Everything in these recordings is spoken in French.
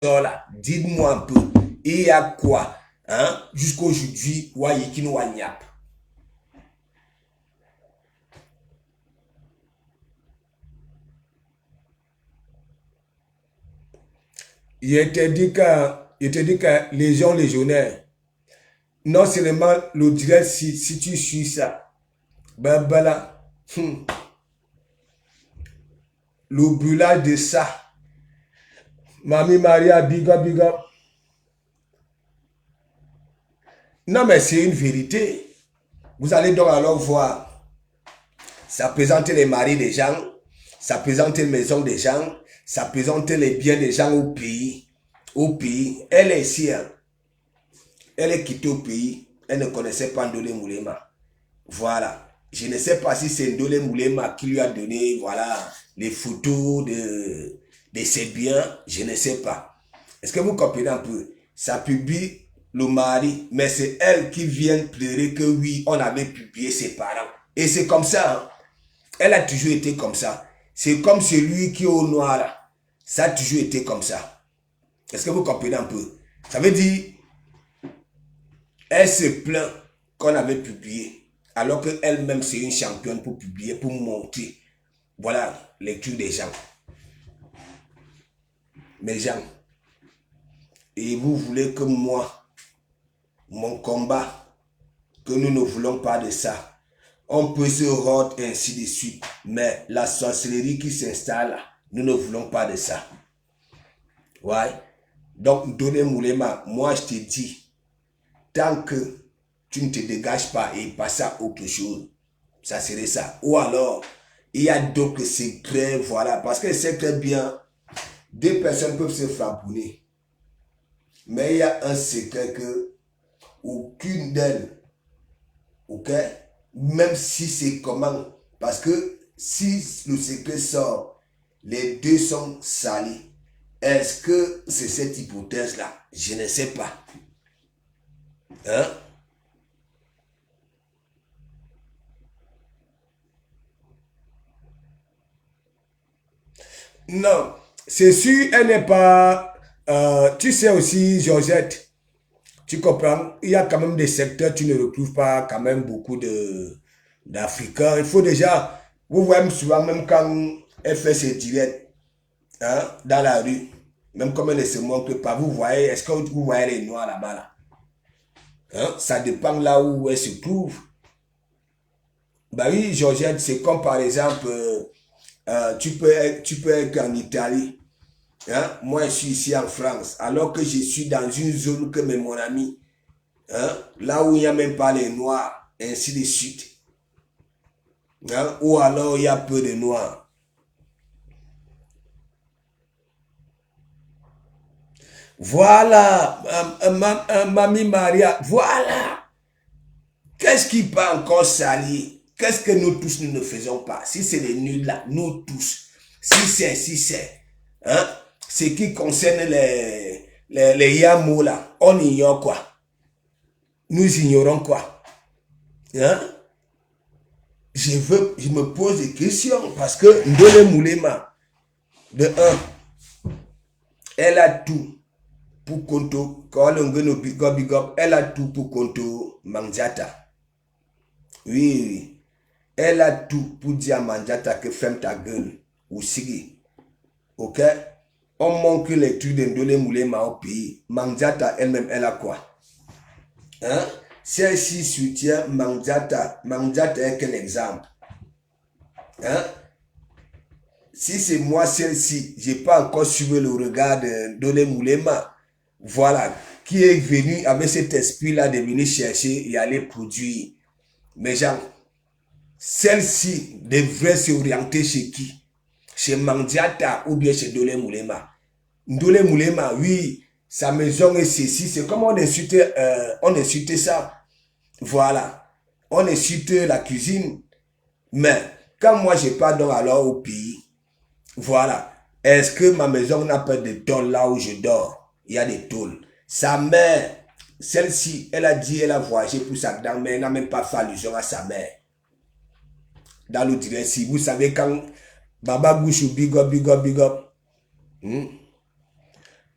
là, dites-moi un peu, il y a quoi, hein, jusqu'aujourd'hui, Wayekino Wanyap. Il te dit que les gens légionnaires, non seulement le direct, si tu suis ça, ben là, le brûlage de ça, Mamie Maria, big up, big up. Non, mais c'est une vérité. Vous allez donc alors voir, ça présente les maris des gens, ça présente les maisons des gens, ça présente les biens des gens au pays. Au pays, elle est ici, hein. Elle est quittée au pays, elle ne connaissait pas Ndolé Moulema. Voilà. Je ne sais pas si c'est Ndolé Moulema qui lui a donné, voilà, les photos de ses biens, je ne sais pas. Est-ce que vous comprenez un peu? Ça publie le mari, mais c'est elle qui vient pleurer que oui, on avait publié ses parents. Et c'est comme ça, hein. Elle a toujours été comme ça. C'est comme celui qui est au noir là. Ça a toujours été comme ça. Est-ce que vous comprenez un peu? Ça veut dire, elle se plaint qu'on avait publié, alors qu'elle-même c'est une championne pour publier, pour montrer, voilà, lecture des gens. Mes gens, et vous voulez que moi, mon combat, que nous ne voulons pas de ça, on peut se rendre ainsi de suite, mais la sorcellerie qui s'installe, nous ne voulons pas de ça. Ouais. Donc, Ndolé Moulema, moi je te dis, tant que tu ne te dégages pas et passes à autre chose, ça serait ça. Ou alors, il y a d'autres secrets, voilà, parce que c'est très bien, deux personnes peuvent se frapponner, mais il y a un secret que aucune d'elles, ok, même si c'est comment, parce que si le secret sort, les deux sont salis. Est-ce que c'est cette hypothèse-là? Je ne sais pas. Hein? Non, c'est sûr, elle n'est pas... tu sais aussi, Georgette, tu comprends, il y a quand même des secteurs, tu ne retrouves pas quand même beaucoup d'Africains. Il faut déjà, vous voyez souvent, même quand elle fait ses directs, hein, dans la rue, même comme elle ne se montre pas, vous voyez, est-ce que vous voyez les noirs là-bas là? Hein? Ça dépend là où elle se trouve. Bah oui, Georgette, c'est comme par exemple, tu peux être en Italie. Hein? Moi, je suis ici en France, alors que je suis dans une zone que mon ami, hein? Là où il n'y a même pas les noirs, ainsi de suite. Hein? Ou alors il y a peu de noirs. Voilà, Mamie Maria, voilà. Qu'est-ce qui peut encore salir? Qu'est-ce que nous tous nous ne faisons pas? Si c'est les nuls là, nous tous. Si c'est. Hein? Ce qui concerne les yamos là, on ignore quoi? Nous ignorons quoi? Hein? Je me pose des questions parce que Ndolé Moulema, de un, elle a tout pour Konto, quand on big up, elle a tout pour Konto Manjata. Oui, oui. Elle a tout pour dire à Manjata que ferme ta gueule ou Sigi. Ok? On manque les trucs de Ndolé Moulema au pays. Manjata elle-même, elle a quoi? Hein? Celle-ci soutient Manjata. Manjata est quel exemple? Hein? Si c'est moi, celle-ci, je n'ai pas encore suivi le regard de Ndolé Moulema. Voilà. Qui est venu avec cet esprit-là de venir chercher et aller produire. Mais gens, celle-ci devrait s'orienter chez qui? Chez Mandiata ou bien chez Ndolé Moulema? Ndolé Moulema, oui, sa maison est ceci. C'est comme on insulte ça. Voilà. On insulte la cuisine. Mais quand moi je pars donc alors au pays, voilà. Est-ce que ma maison n'a pas de tôle là où je dors? Il y a des tôles. Sa mère, celle-ci, elle a dit, elle a voyagé pour sa dame, mais elle n'a même pas fait allusion à sa mère. Dans le direct, si vous savez quand Baba Bouchou, big up, big up, big up.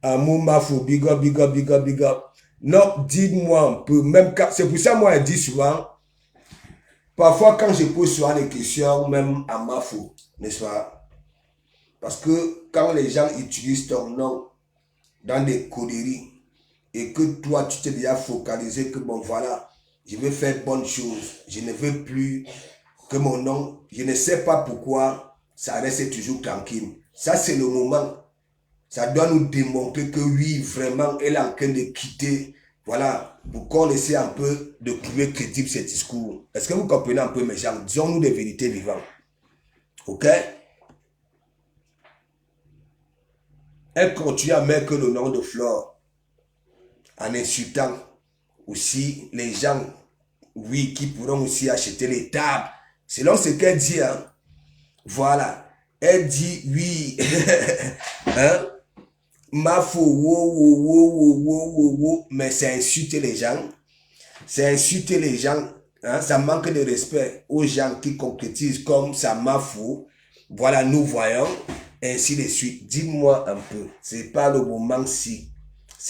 Amour Mafo, big up, big up, big up, big up. Non, dites-moi un peu, même quand, c'est pour ça moi je dis souvent, parfois quand je pose souvent des questions, même à Mafo, n'est-ce pas? Parce que quand les gens utilisent ton nom dans des conneries et que toi tu t'es déjà focalisé que bon voilà, je veux faire bonne chose, je ne veux plus que mon nom, je ne sais pas pourquoi ça reste toujours tranquille. Ça c'est le moment. Ça doit nous démontrer que oui, vraiment, elle est en train de quitter. Voilà, pour qu'on essaie un peu de trouver crédible ce discours. Est-ce que vous comprenez un peu mes gens? Disons-nous des vérités vivantes. Ok? Elle continue à mettre le nom de Flore en insultant aussi les gens, oui, qui pourront aussi acheter les tables. Selon ce qu'elle dit, hein. Voilà. Elle dit oui. Hein? Mafo, mais c'est insulter les gens. C'est insulter les gens. Hein? Ça manque de respect aux gens qui concrétisent comme ça Mafo. Voilà, nous voyons. Ainsi de suite. Dites-moi un peu. C'est pas le moment si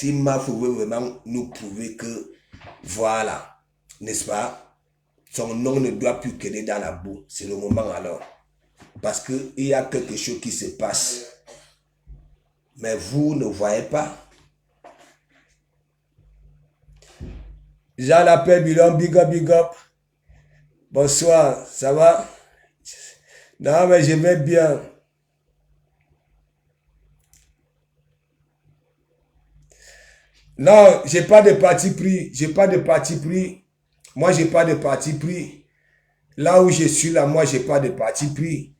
Mafo veut vraiment nous prouver que voilà. N'est-ce pas? Son nom ne doit plus qu'aider dans la boue. C'est le moment alors. Parce qu'il y a quelque chose qui se passe. Mais vous ne voyez pas. Jean l'appelle Bilon, big up, big up. Bonsoir, ça va? Non, mais je vais bien. Non, j'ai pas de parti pris. J'ai pas de parti pris. Moi, j'ai pas de parti pris. Là où je suis là, moi, j'ai pas de parti pris.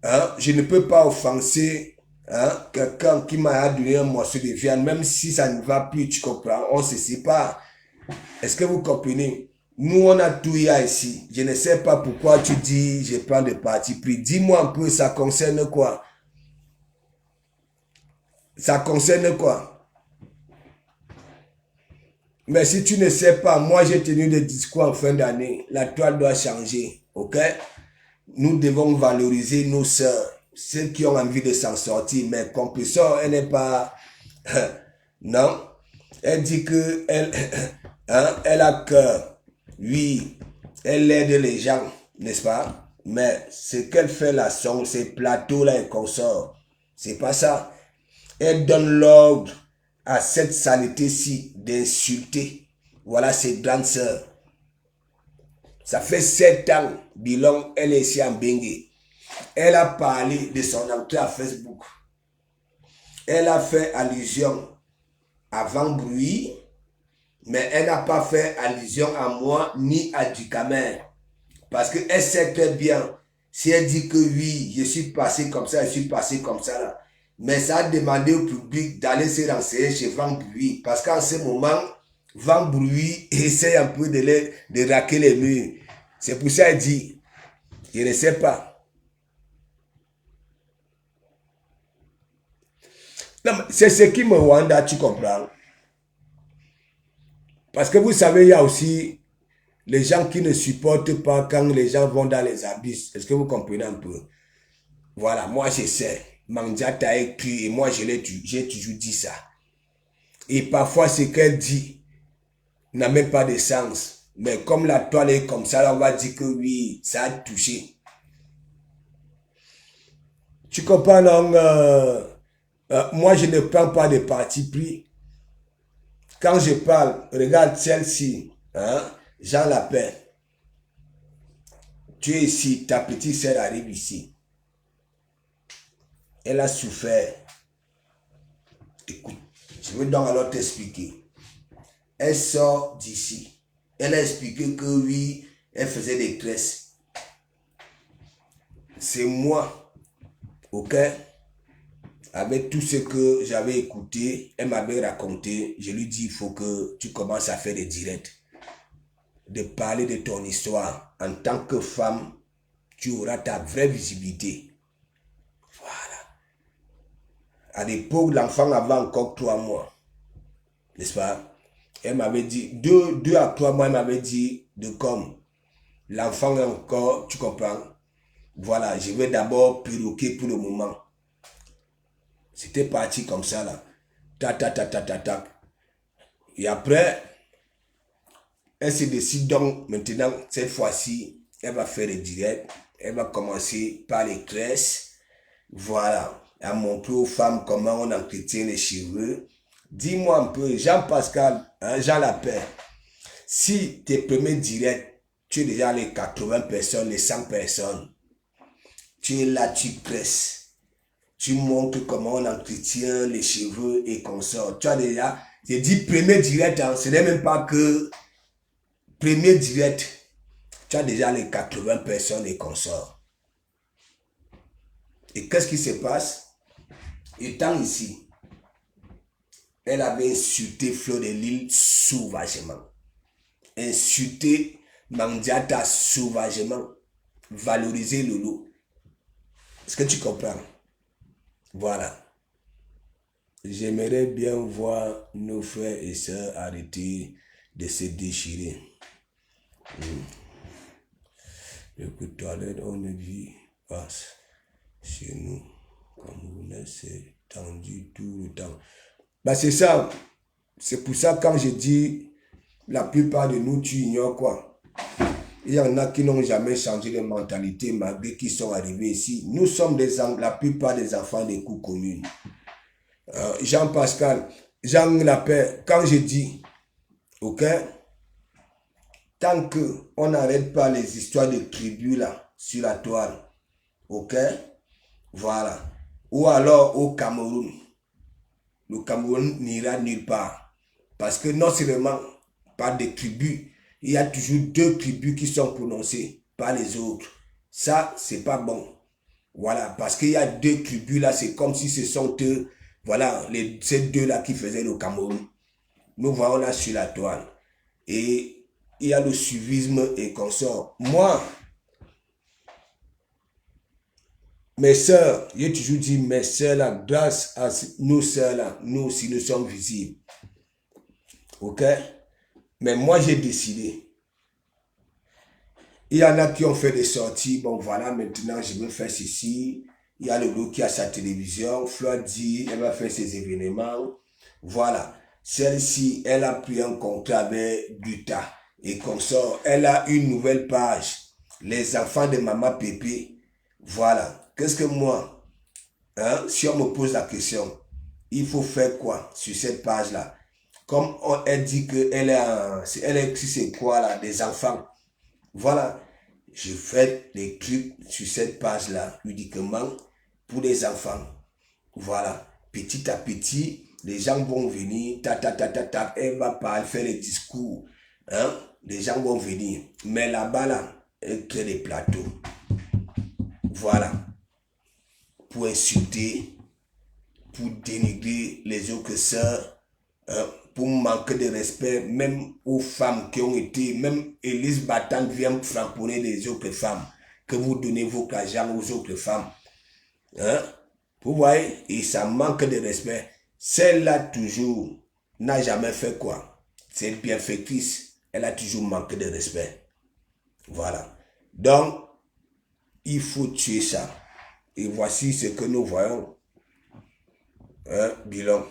Hein? Je ne peux pas offenser hein, quelqu'un qui m'a donné un morceau de viande, même si ça ne va plus, tu comprends? On se sépare. Est-ce que vous comprenez? Nous, on a tout ici. Je ne sais pas pourquoi tu dis, je prends de parti pris. Dis-moi un peu, ça concerne quoi? Ça concerne quoi? Mais si tu ne sais pas, moi j'ai tenu des discours en fin d'année. La toile doit changer, ok? Nous devons valoriser nos sœurs, celles qui ont envie de s'en sortir. Mais compresseur, elle n'est pas... non. Elle dit que hein, elle a cœur. Oui, elle aide les gens, n'est-ce pas? Mais ce qu'elle fait là, ces plateaux-là et consorts, c'est pas ça. Elle donne l'ordre à cette saleté-ci d'insulter. Voilà ses grandes sœurs. Ça fait 7 ans, Bilon, elle est ici en Bengue. Elle a parlé de son entrée à Facebook. Elle a fait allusion à Vent Bruit, mais elle n'a pas fait allusion à moi ni à Ducamer. Parce qu'elle sait très bien, si elle dit que oui, je suis passé comme ça, je suis passé comme ça là. Mais ça a demandé au public d'aller se renseigner chez Vent Bruit. Parce qu'en ce moment, Vent Bruit essaie un peu de raquer les murs. C'est pour ça qu'elle dit, je ne sais pas. Non, c'est ce qui me rend, tu comprends? Parce que vous savez, il y a aussi les gens qui ne supportent pas quand les gens vont dans les abysses. Est-ce que vous comprenez un peu? Voilà, moi je sais. Mandiata a écrit et moi j'ai toujours dit ça. Et parfois ce qu'elle dit n'a même pas de sens. Mais comme la toile est comme ça, là, on va dire que oui, ça a touché. Tu comprends, non? Moi je ne prends pas de parti pris. Quand je parle, regarde celle-ci, hein? Jean l'appelle. Tu es ici, ta petite sœur arrive ici. Elle a souffert. Écoute, je veux donc alors t'expliquer. Elle sort d'ici. Elle a expliqué que oui, elle faisait des tresses. C'est moi, ok? Avec tout ce que j'avais écouté, elle m'avait raconté, je lui dis, il faut que tu commences à faire des directs. De parler de ton histoire. En tant que femme, tu auras ta vraie visibilité. Voilà. À l'époque, l'enfant avait encore 3 mois. N'est-ce pas? Elle m'avait dit, 2 à 3 mois, elle m'avait dit de comme l'enfant est encore, tu comprends? Voilà, je vais d'abord perroquer pour le moment. C'était parti comme ça là. tac, tac, tac, tac, tac, tac. Et après, elle se décide donc maintenant, cette fois-ci, elle va faire le direct. Elle va commencer par les tresses. Voilà. Elle a montré aux femmes comment on entretient les cheveux. Dis-moi un peu, Jean-Pascal, hein, Jean Lapère, si tes premiers directs, tu es déjà les 80 personnes, les 100 personnes, tu es là, tu presses. Tu montres comment on entretient les cheveux et consorts. Tu as déjà, j'ai dit premier direct, hein, ce n'est même pas que premier direct, tu as déjà les 80 personnes et consorts. Et qu'est-ce qui se passe? Étant ici, elle avait insulté Fleur de Lille sauvagement. Insulté Mandiata sauvagement. Valoriser Lolo. Est-ce que tu comprends? Voilà. J'aimerais bien voir nos frères et sœurs arrêter de se déchirer. Le coup de toilette, on ne vit pas chez nous. Comme vous c'est tendu tout le temps. Bah c'est ça. C'est pour ça quand je dis la plupart de nous, tu ignores quoi. Il y en a qui n'ont jamais changé de mentalité malgré qu'ils sont arrivés ici. Nous sommes la plupart des enfants des coups communes. Jean-Pascal, Jean Lapère, quand je dis, ok, tant qu'on n'arrête pas les histoires de tribus là, sur la toile, ok, voilà. Ou alors au Cameroun. Le Cameroun n'ira nulle part. Parce que non seulement par des tribus, il y a toujours deux tribus qui sont prononcées, pas les autres. Ça, c'est pas bon. Voilà, parce qu'il y a deux tribus là, c'est comme si ce sont eux, voilà, ces deux-là qui faisaient le Cameroun. Nous voyons là sur la toile. Et il y a le suivisme et consort. Moi, mes sœurs, j'ai toujours dit mes sœurs là, grâce à nos sœurs là, nous aussi nous sommes visibles. Ok? Mais moi j'ai décidé. Il y en a qui ont fait des sorties. Bon voilà, maintenant je veux faire ceci. Il y a le loup qui a sa télévision. Fleur dit, elle va faire ses événements. Voilà. Celle-ci, elle a pris un contrat avec Buta et consort. Elle a une nouvelle page. Les enfants de Maman Pépé. Voilà. Qu'est-ce que moi, hein, si on me pose la question, il faut faire quoi sur cette page-là? Comme elle dit qu'elle est, si c'est quoi là, des enfants. Voilà. Je fais des trucs sur cette page-là, uniquement pour les enfants. Voilà. Petit à petit, les gens vont venir, elle va parler, faire les discours. Hein? Les gens vont venir. Mais là-bas, là, elle crée des plateaux. Voilà. Pour insulter, pour dénigrer les autres sœurs, hein, pour manquer de respect, même aux femmes qui ont été, même Élise Batang vient framponner les autres femmes, que vous donnez vos argent aux autres femmes. Hein? Vous voyez, et ça manque de respect. Celle-là, toujours, n'a jamais fait quoi? C'est une bienfaitrice, elle a toujours manqué de respect. Voilà. Donc, il faut tuer ça. Et voici ce que nous voyons. Bilan.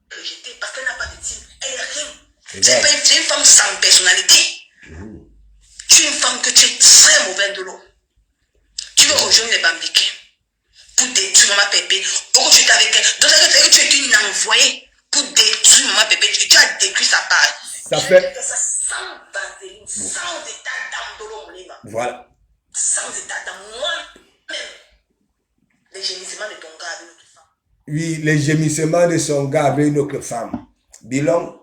Parce qu'elle n'a pas de type. Elle est rien. Tu es une femme sans personnalité. Tu es une femme que tu es très mauvaise de l'eau. Tu veux rejoindre les bambiqués pour détruire Maman Pépé. Pourquoi tu es avec elle? Donc, tu es une envoyée pour détruire Maman Pépé. Tu as détruit sa page. Ça fait. Sans vaseline, sans état d'âme de l'eau. Voilà. Sans état d'âme. Moi-même. Les gémissements de ton gars avec notre femme. Oui, les gémissements de son gars avec une autre femme. Bilan.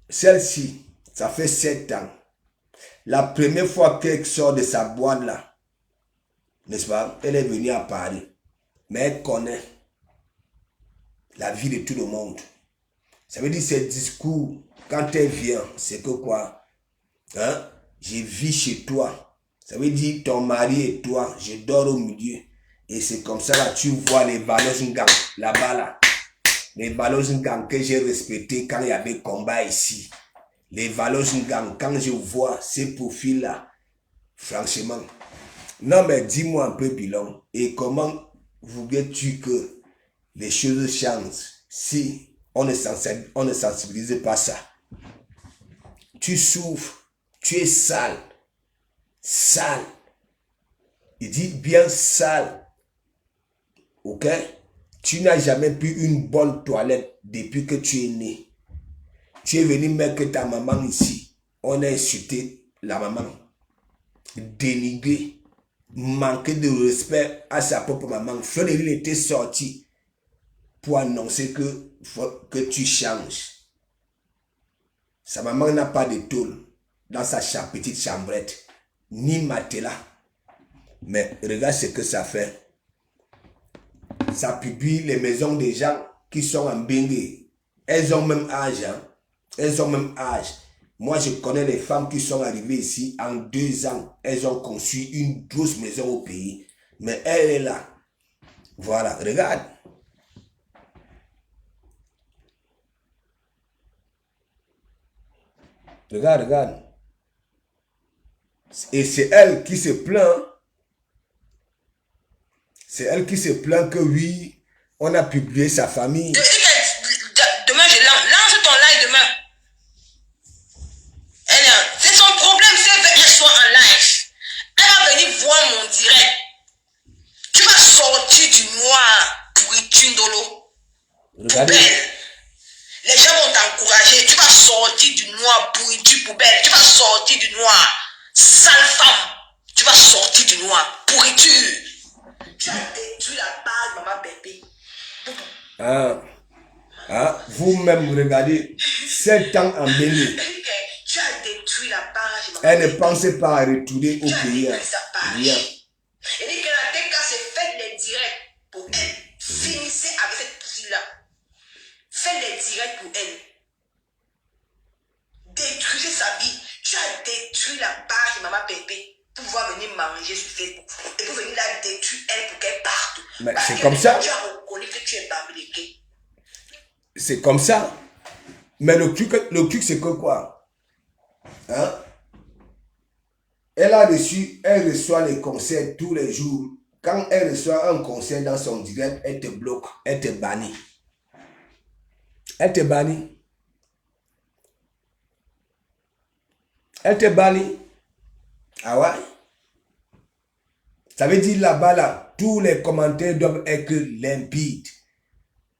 Celle-ci, ça fait 7 ans. La première fois qu'elle sort de sa boîte là, n'est-ce pas, elle est venue à Paris. Mais elle connaît la vie de tout le monde. Ça veut dire ses discours, quand elle vient, c'est que quoi? Hein? Je vis chez toi. Ça veut dire ton mari et toi, je dors au milieu. Et c'est comme ça là, tu vois les valeurs Ngang, là-bas là. Les valeurs Ngang que j'ai respectées quand il y avait combat ici. Les valeurs Ngang, quand je vois ces profils là, franchement. Non mais dis-moi un peu bilan. Et comment voudrais-tu que les choses changent si on ne sensibilise pas ça? Tu souffres, tu es sale. Sale. Il dit bien sale. Ok? Tu n'as jamais pu une bonne toilette depuis que tu es né. Tu es venu mettre ta maman ici. On a insulté la maman. Dénigré. Manqué de respect à sa propre maman. Frédéric était sorti pour annoncer que tu changes. Sa maman n'a pas de tôle dans sa petite chambrette, ni matelas. Mais regarde ce que ça fait. Ça publie les maisons des gens qui sont en Bengue. Elles ont même âge. Hein? Elles ont même âge. Moi, je connais les femmes qui sont arrivées ici en 2 ans. Elles ont conçu une grosse maison au pays. Mais elle est là. Voilà, regarde. Regarde, regarde. Et c'est elle qui se plaint. C'est elle qui se plaint que oui, on a publié sa famille. Demain, je lance ton live demain. C'est son problème, c'est qu'elle soit en live. Elle va venir voir mon direct. Tu vas sortir du noir pour Itundolo. Regardez. Les gens vont t'encourager. Tu vas sortir du noir pour Itu poubelle. Tu vas sortir du noir. Sale femme. Tu vas sortir du noir pour Itu. Tu as détruit la base, maman bébé. Vous-même, regardez, 7 ans en Bénin. Tu as détruit la page, maman. Elle ne pensait pas à retourner au pays. Rien. Elle dit que la TK s'est fait les directs pour elle. Finissez avec cette poussière-là. Faites les directs pour elle. Détruisez sa vie. Tu as détruit la page de maman Pépé pour pouvoir venir manger sur Facebook. Et pour venir la détruire elle pour qu'elle parte. Mais c'est comme ça. Tu as reconnu que tu es barbelé. C'est comme ça. Mais le truc c'est que quoi? Hein? Elle reçoit les concerts tous les jours. Quand elle reçoit un concert dans son direct, elle te bloque, elle te bannit. Elle te bannit. Elle te bannit. Ah ouais? Ça veut dire là-bas, là, tous les commentaires doivent être limpides.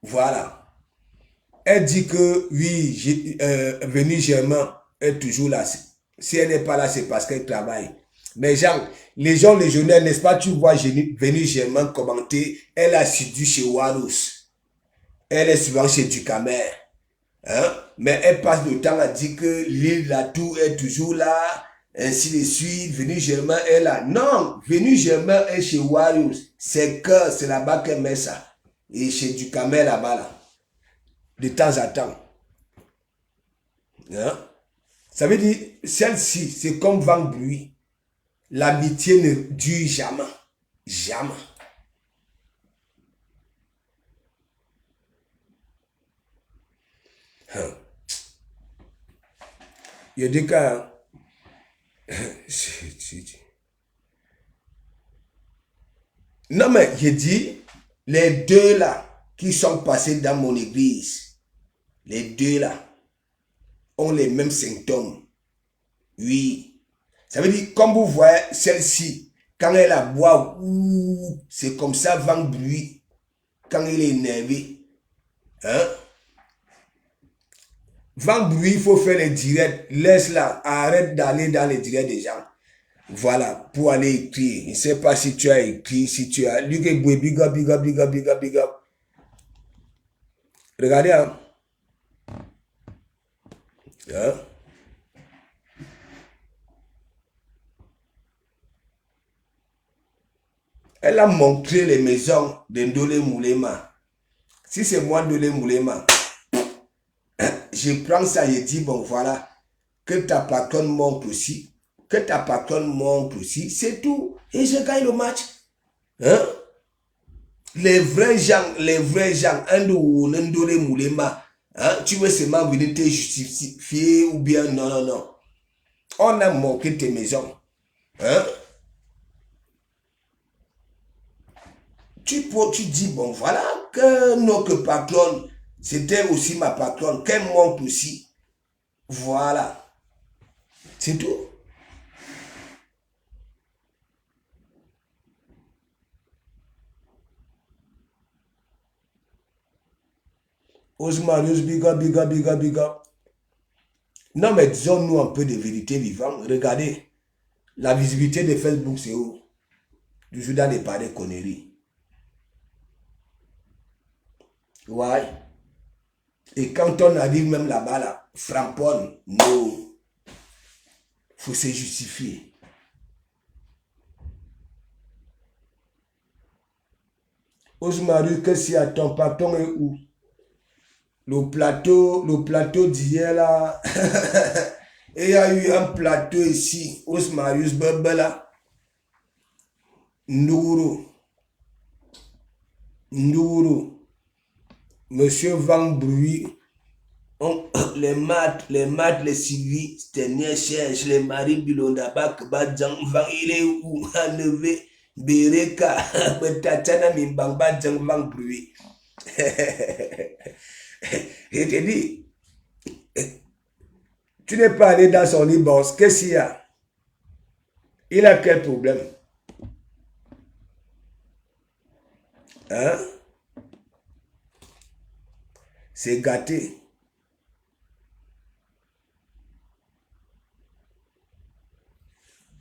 Voilà. Elle dit que oui, Venu Germain est toujours là. Si elle n'est pas là, c'est parce qu'elle travaille. Mais les gens légionnaires, n'est-ce pas, tu vois Venu Germain commenter, elle a assidu chez Warus. Elle est souvent chez Ducamer. Hein? Mais elle passe le temps à dire que l'île la Tour est toujours là, ainsi de suite. Venu Germain est là. Non, Venu Germain est chez Warriors. C'est là-bas qu'elle met ça. Et chez Ducamer là-bas, là. De temps à temps. Hein? Ça veut dire, celle-ci, c'est comme vent bruit. L'amitié ne dure jamais. Jamais. Il y a des cas. Non, mais j'ai dit, les deux là qui sont passés dans mon église, les deux là ont les mêmes symptômes. Oui. Ça veut dire, comme vous voyez, celle-ci, quand elle a boit, c'est comme ça, vent bruit. Quand elle est énervée. Hein? Vent bruit, il faut faire les directs. Laisse-la, arrête d'aller dans les directs des gens. Voilà, pour aller écrire. Je ne sais pas si tu as écrit, si tu as... Lui qui est big up, big up, big up, big up, big up. Regardez, hein. Hein? Elle a montré les maisons de Ndolé Moulema. Si c'est moi Ndolé Moulema, je prends ça et je dis, bon voilà, que ta patronne montre aussi, que ta patronne montre aussi, c'est tout. Et je gagne le match. Hein? Les vrais gens, Ndolé Moulema, hein? Tu veux seulement venir te justifier ou bien non, non, non. On a montré tes maisons. Hein? tu dis, bon, voilà, que notre patronne, c'était aussi ma patronne, qu'elle monte aussi. Voilà. C'est tout. Osmarius, big up. Non, mais disons-nous un peu de vérité vivante. Regardez, la visibilité de Facebook, c'est où? Toujours dans des pareilles conneries. Ouais. Et quand on arrive même là-bas, là, Frampon, non. Faut se justifier. Osmarius, qu'est-ce qu'il y a? Ton patron est où? Le plateau d'hier là. Et il y a eu un plateau ici, Osmarius Berbela. Nouro. Monsieur Van Bruy. Les maths, les Sylvie, Stenier cherche, les maris Bilonda, Badjang, Van, il est où? Enlevé, Bereka, Betachana, Mimbang, Badjang, Van Bruy. Je te dis, tu n'es pas allé dans son lit, qu'est-ce qu'il y a? Il a quel problème? Hein? C'est gâté.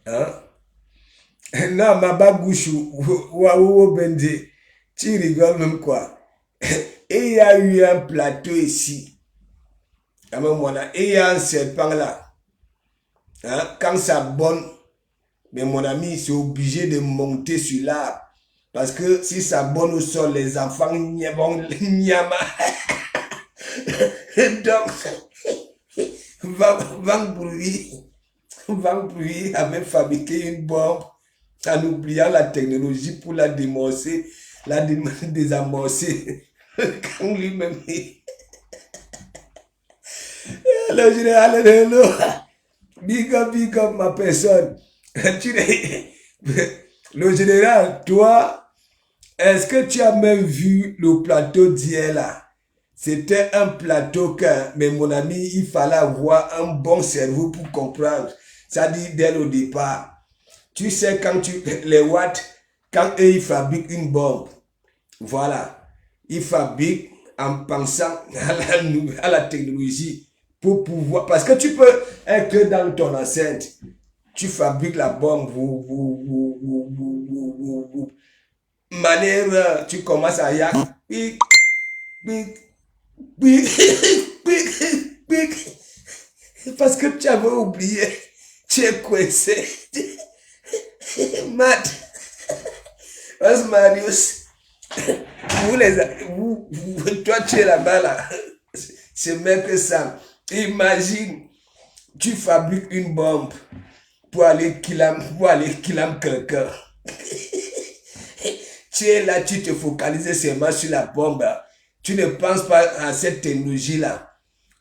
Hein? Non, ma bagouchou, waouh, bende, tu rigoles même quoi? Et il y a eu un plateau ici. Et il y a un serpent là. Hein? Quand ça bonne, mais mon ami, c'est obligé de monter sur l'arbre. Parce que si ça bonne au sol, les enfants vont nyama. Donc, Van Bruy avait fabriqué une bombe en oubliant la technologie pour la désamorcer. Quand lui-même, le général Hello, big up ma personne. Le général, toi, est-ce que tu as même vu le plateau d'hier là? C'était un plateau que, mais mon ami, il fallait avoir un bon cerveau pour comprendre. Ça dit dès le départ. Tu sais, quand les watts, quand eux, ils fabriquent une bombe, voilà, ils fabriquent en pensant à la technologie pour pouvoir, parce que tu peux être dans ton enceinte, tu fabriques la bombe, manière, tu commences à yak, parce que tu avais oublié, tu es coincé. Matt, Osmarius, toi tu es là-bas là, c'est même que ça. Imagine, tu fabriques une bombe pour aller killam quelqu'un. Tu es là, tu te focalises seulement sur la bombe. Tu ne penses pas à cette technologie-là,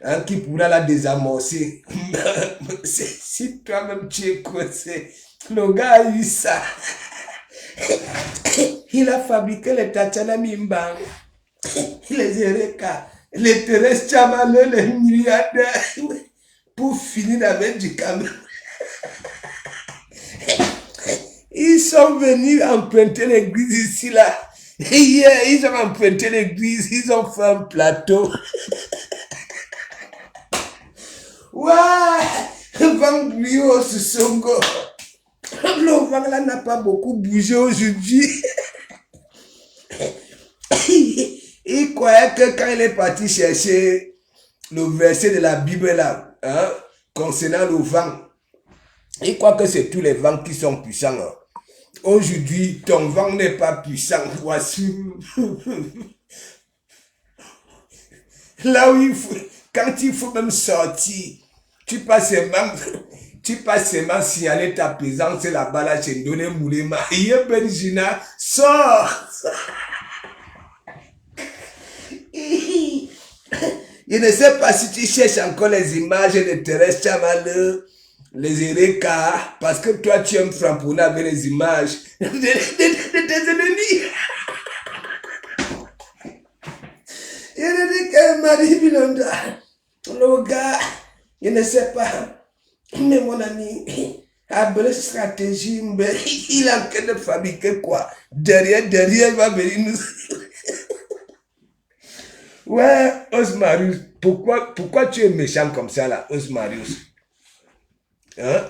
hein, qui pourra la désamorcer. Si toi-même tu es coincé, le gars a eu ça. Il a fabriqué les Tachana Mimbang, les Ereka, les Thérèse Chamale, les milliardaires, pour finir avec du Cameroun. Ils sont venus emprunter l'église ici, là. Hier, ils ont emprunté l'église, ils ont fait un plateau. Ouah! Van Bruy ce Songo. Le vent là n'a pas beaucoup bougé aujourd'hui. Il croyait que quand il est parti chercher le verset de la Bible là, hein, concernant le vent, il croit que c'est tous les vents qui sont puissants. Hein. Aujourd'hui, ton vent n'est pas puissant. Voici. Là où il faut, quand il faut même sortir, tu passes seulement signaler ta présence là-bas, là, chez Ndolé Moulema. Hier, Benjina, sors! Je ne sais pas si tu cherches encore les images de Thérèse Chamale, les Ereka, parce que toi, tu aimes framponner avec les images de tes ennemis. Marie Bilonda, le gars, je ne sais pas, mais mon ami, a belle stratégie, mais il a en train de fabriquer quoi? Derrière, il va venir nous... Ouais, Osmarius, pourquoi tu es méchant comme ça là, Osmarius? Hein?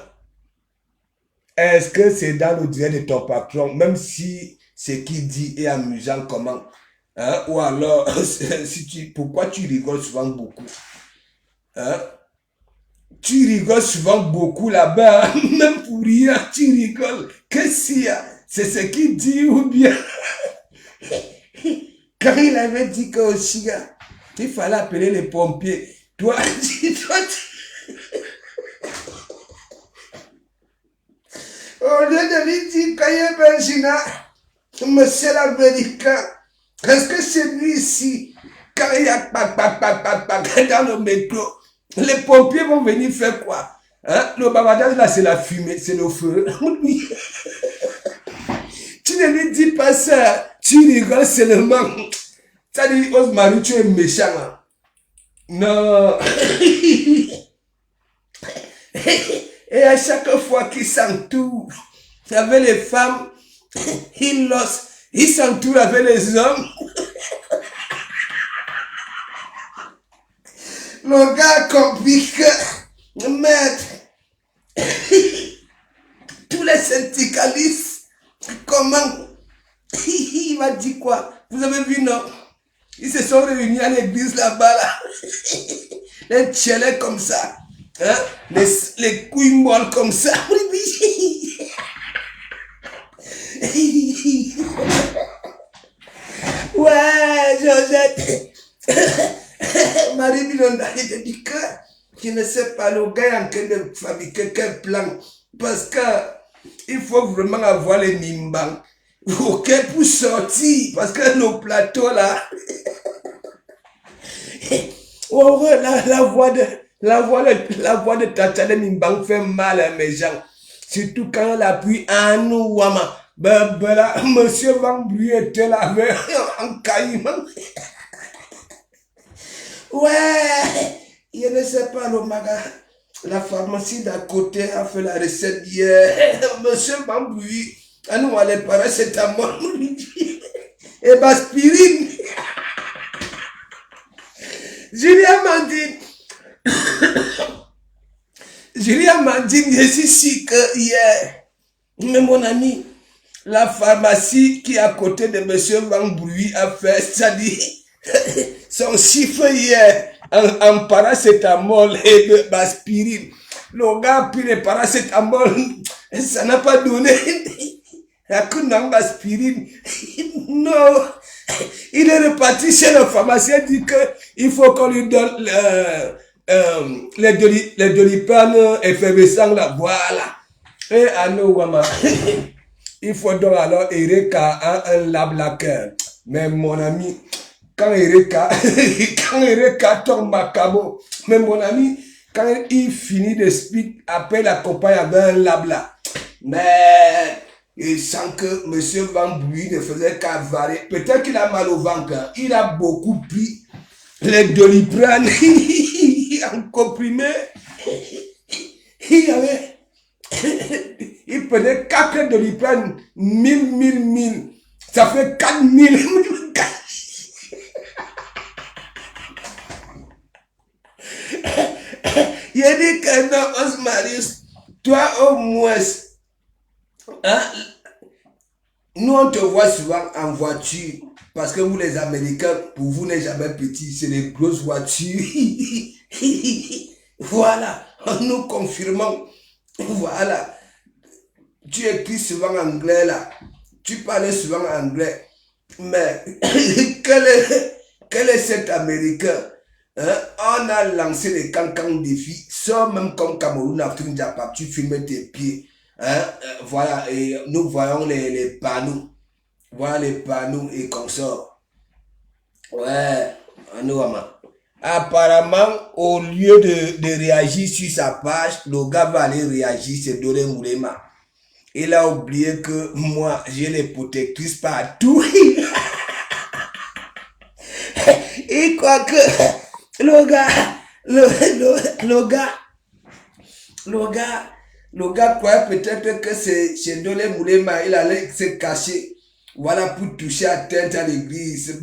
Est-ce que c'est dans le direct de ton patron, même si ce qu'il dit est amusant, comment? Hein? Ou alors, pourquoi tu rigoles souvent beaucoup? Hein? Tu rigoles souvent beaucoup là-bas, même pour rien, tu rigoles. Qu'est-ce qu'il y a? C'est ce qu'il dit ou bien? Quand il avait dit qu'au Chiga, il fallait appeler les pompiers. Toi, au lieu de lui dire qu'il y a Benjina, monsieur l'américain, est-ce que c'est lui ici, quand il y a dans le métro, les pompiers vont venir faire quoi? Hein? Le babadage là, c'est la fumée, c'est le feu. Tu ne lui dis pas ça, tu rigoles seulement. Ça dit, Osmari, tu es méchant. Hein? Non. Et à chaque fois qu'il s'entoure avec les femmes, il s'entoure avec les hommes. Le gars complique, maître, tous les syndicalistes, comment il va dire quoi? Vous avez vu, non? Ils se sont réunis à l'église là-bas, là. Les tchelets comme ça. Hein? Les couilles molles comme ça. Ouais, Georgette. Marie Bilonda, je te dis que je ne sais pas, le gars est en train de fabriquer quel plan. Parce que il faut vraiment avoir les nimbans. Ok, pour sortir. Parce que nos plateaux là. Oh, la voix de Tata Nimbang fait mal à mes gens. Surtout quand elle appuie à nous, Wama. Ben là, monsieur Van Bruy était là avec un caïman. Ouais, je ne sais pas, le maga. La pharmacie d'à côté a fait la recette hier. Monsieur Van Bruy, à nous, on les paracétamol et aspirine. Julien Mandine, je suis ici que hier, mais mon ami, la pharmacie qui est à côté de monsieur Van Bruy a fait, c'est-à-dire, son chiffre hier, en paracétamol et de aspirine. Le gars a pris le paracétamol, ça n'a pas donné. La coup d'aspirine. Non. Il est reparti chez le pharmacien, dit qu'il faut qu'on lui donne les doliprane effervescents là, voilà. Et à nous, Wama, il faut donc alors Erika un lablaqueur. Mais mon ami, quand Erika tombe à Cabo, mais mon ami, quand il finit d'expliquer, après la compagne avec un labla. Mais il sent que M. Van Bruy ne faisait qu'avaler. Peut-être qu'il a mal au ventre. Hein. Il a beaucoup pris les doliprane en comprimé. Il prenait 4 doliprane, 1000. Ça fait 4000. Il a dit que non, Osmarius, toi au moins, hein, nous on te voit souvent en voiture, parce que vous les Américains, pour vous n'est jamais petit, c'est les grosses voitures. Voilà, nous confirmons. Voilà, tu écris souvent anglais là, tu parles souvent anglais, mais quel est cet Américain? Hein? On a lancé les cancans défis, sans même comme Cameroun, Afrique, Japon, tu filmes tes pieds. Hein? Voilà, et nous voyons les panneaux. Voilà les panneaux et consorts. Ouais, nous, apparemment, au lieu de réagir sur sa page, le gars va aller réagir, c'est Dole Moulema. Il a oublié que moi, j'ai les protectrices partout. il croit que le gars croyait peut-être que c'est chez Dolé Moulema, il allait se cacher. Voilà, pour toucher atteinte à l'église.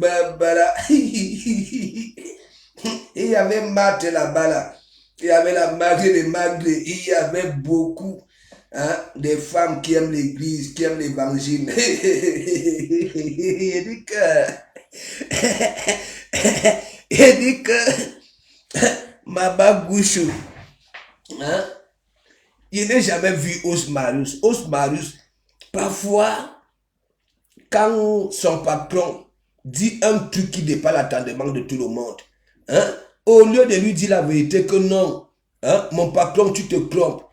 Il y avait Marthe là-bas, là. Il y avait la Magrée des Magrées. Il y avait beaucoup des femmes qui aiment l'église, qui aiment l'évangile. Il dit que Maba Gouchou, il n'a jamais vu Osmarus. Osmarus, parfois, quand son patron dit un truc qui dépasse l'attendement de tout le monde, au lieu de lui dire la vérité que non, mon patron, tu te trompes,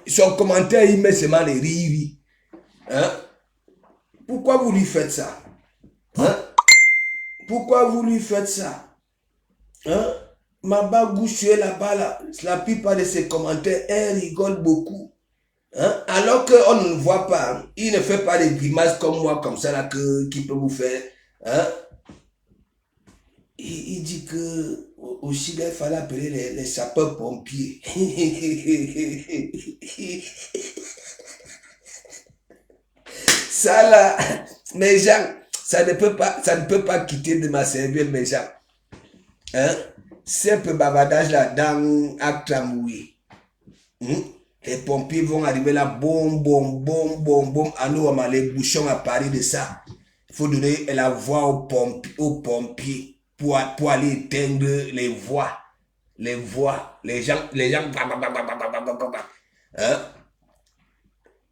son commentaire, il met seulement les rires. Pourquoi vous lui faites ça? Pourquoi vous lui faites ça? Maba Gouchou est là-bas, là. La plupart de ses commentaires, elle rigole beaucoup. Alors qu'on ne le voit pas, il ne fait pas des grimaces comme moi, comme ça, là, qui peut vous faire. Il dit que au Chili, il fallait appeler les sapeurs-pompiers. Ça, là, mes gens, ça ne peut pas quitter de ma cervelle, mes gens. C'est un peu bavardage là dans Aklamoui. Les pompiers vont arriver là, boum, à nous, les bouchons à Paris de ça. Il faut donner la voix aux pompiers pour aller éteindre les voix. Les gens.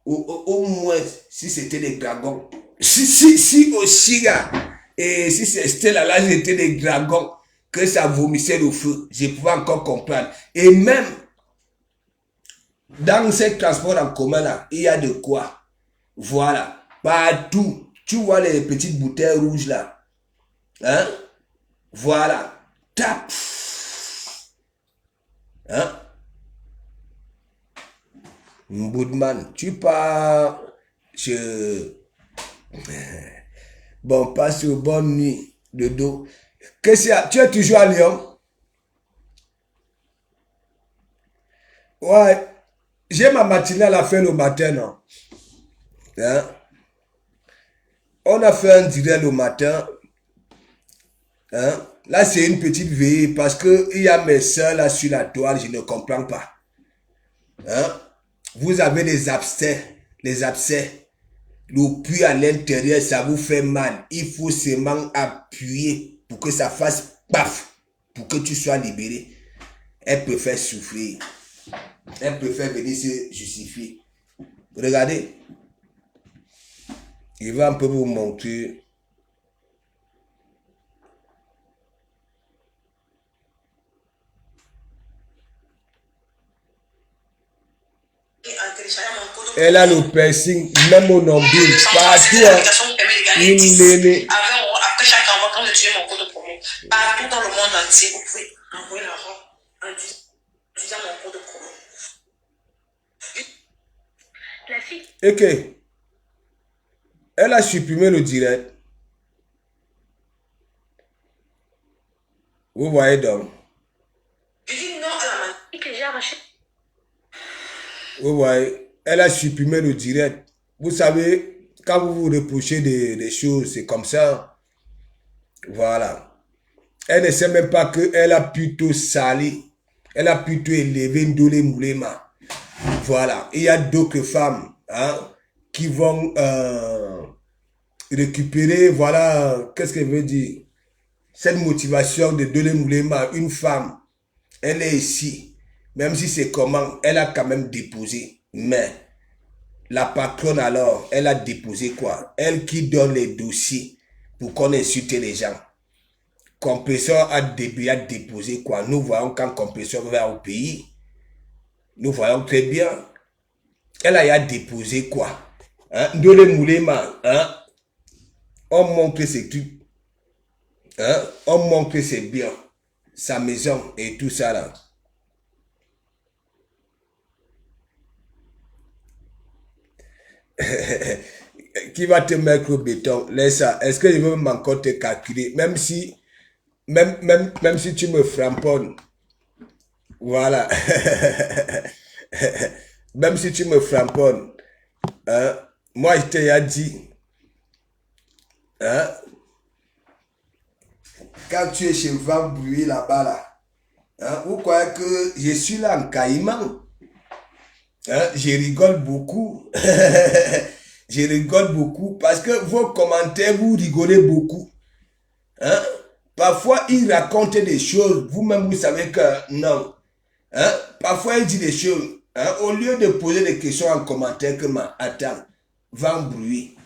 Au moins, si c'était des dragons. Si aussi là, et si c'était là, c'était des dragons, que ça vomissait le feu, je pouvais encore comprendre. Et même, dans ces transports en commun là, il y a de quoi. Voilà. Partout. Tu vois les petites bouteilles rouges là. Voilà. Tap. Mboudman, tu pars. Bon, passe une bonne nuit de dos. Qu'est-ce qu'il y a? Tu es toujours à Lyon? Ouais. J'ai ma matinale à faire le matin, non? On a fait un direct le matin. Là, c'est une petite veillée parce qu'il y a mes soeurs là sur la toile, je ne comprends pas. Vous avez des abcès. Les abcès. Le puits à l'intérieur, ça vous fait mal. Il faut seulement appuyer pour que ça fasse paf. Pour que tu sois libéré. Elle préfère souffrir. Elle préfère venir se justifier. Regardez. Il va un peu vous montrer. Elle a le piercing, même au nombril, partout. Après chaque envoi, quand vous utilisez mon code de promo, partout dans le monde entier, vous pouvez envoyer l'argent en utilisant mon code de promo. La fille. Ok. Elle a supprimé le direct. Vous voyez donc. Je dis non à la main. Que j'ai arraché. Vous voyez. Elle a supprimé le direct. Vous savez, quand vous vous reprochez des choses, c'est comme ça. Voilà. Elle ne sait même pas qu'elle a plutôt salé. Elle a plutôt élevé Ndolé Moulema. Voilà. Il y a d'autres femmes qui vont récupérer, voilà, qu'est-ce qu'elle veut dire? Cette motivation de Ndolé Moulema, une femme, elle est ici. Même si c'est comment, elle a quand même déposé. Mais la patronne alors, elle a déposé quoi? Elle qui donne les dossiers pour qu'on insulte les gens. Compresseur a déposé quoi? Nous voyons quand Compresseur va au pays. Nous voyons très bien. Elle a déposé quoi? Ndolé Moulema, on montre ses trucs. On montre ses biens, sa maison et tout ça là. Qui va te mettre au béton? Laisse ça. Est-ce que je veux encore te calculer? Même si même si tu me framponnes, voilà. Même si tu me framponnes, hein, moi je t'ai dit, hein, quand tu es chez Van Bruy là-bas, là, hein, vous croyez que je suis là en caïman? Hein, je rigole beaucoup. Je rigole beaucoup parce que vos commentaires, vous rigolez beaucoup. Hein? Parfois, il raconte des choses, vous-même, vous savez que non. Hein? Parfois, il dit des choses. Hein? Au lieu de poser des questions en commentaire, que attends, va embrouiller.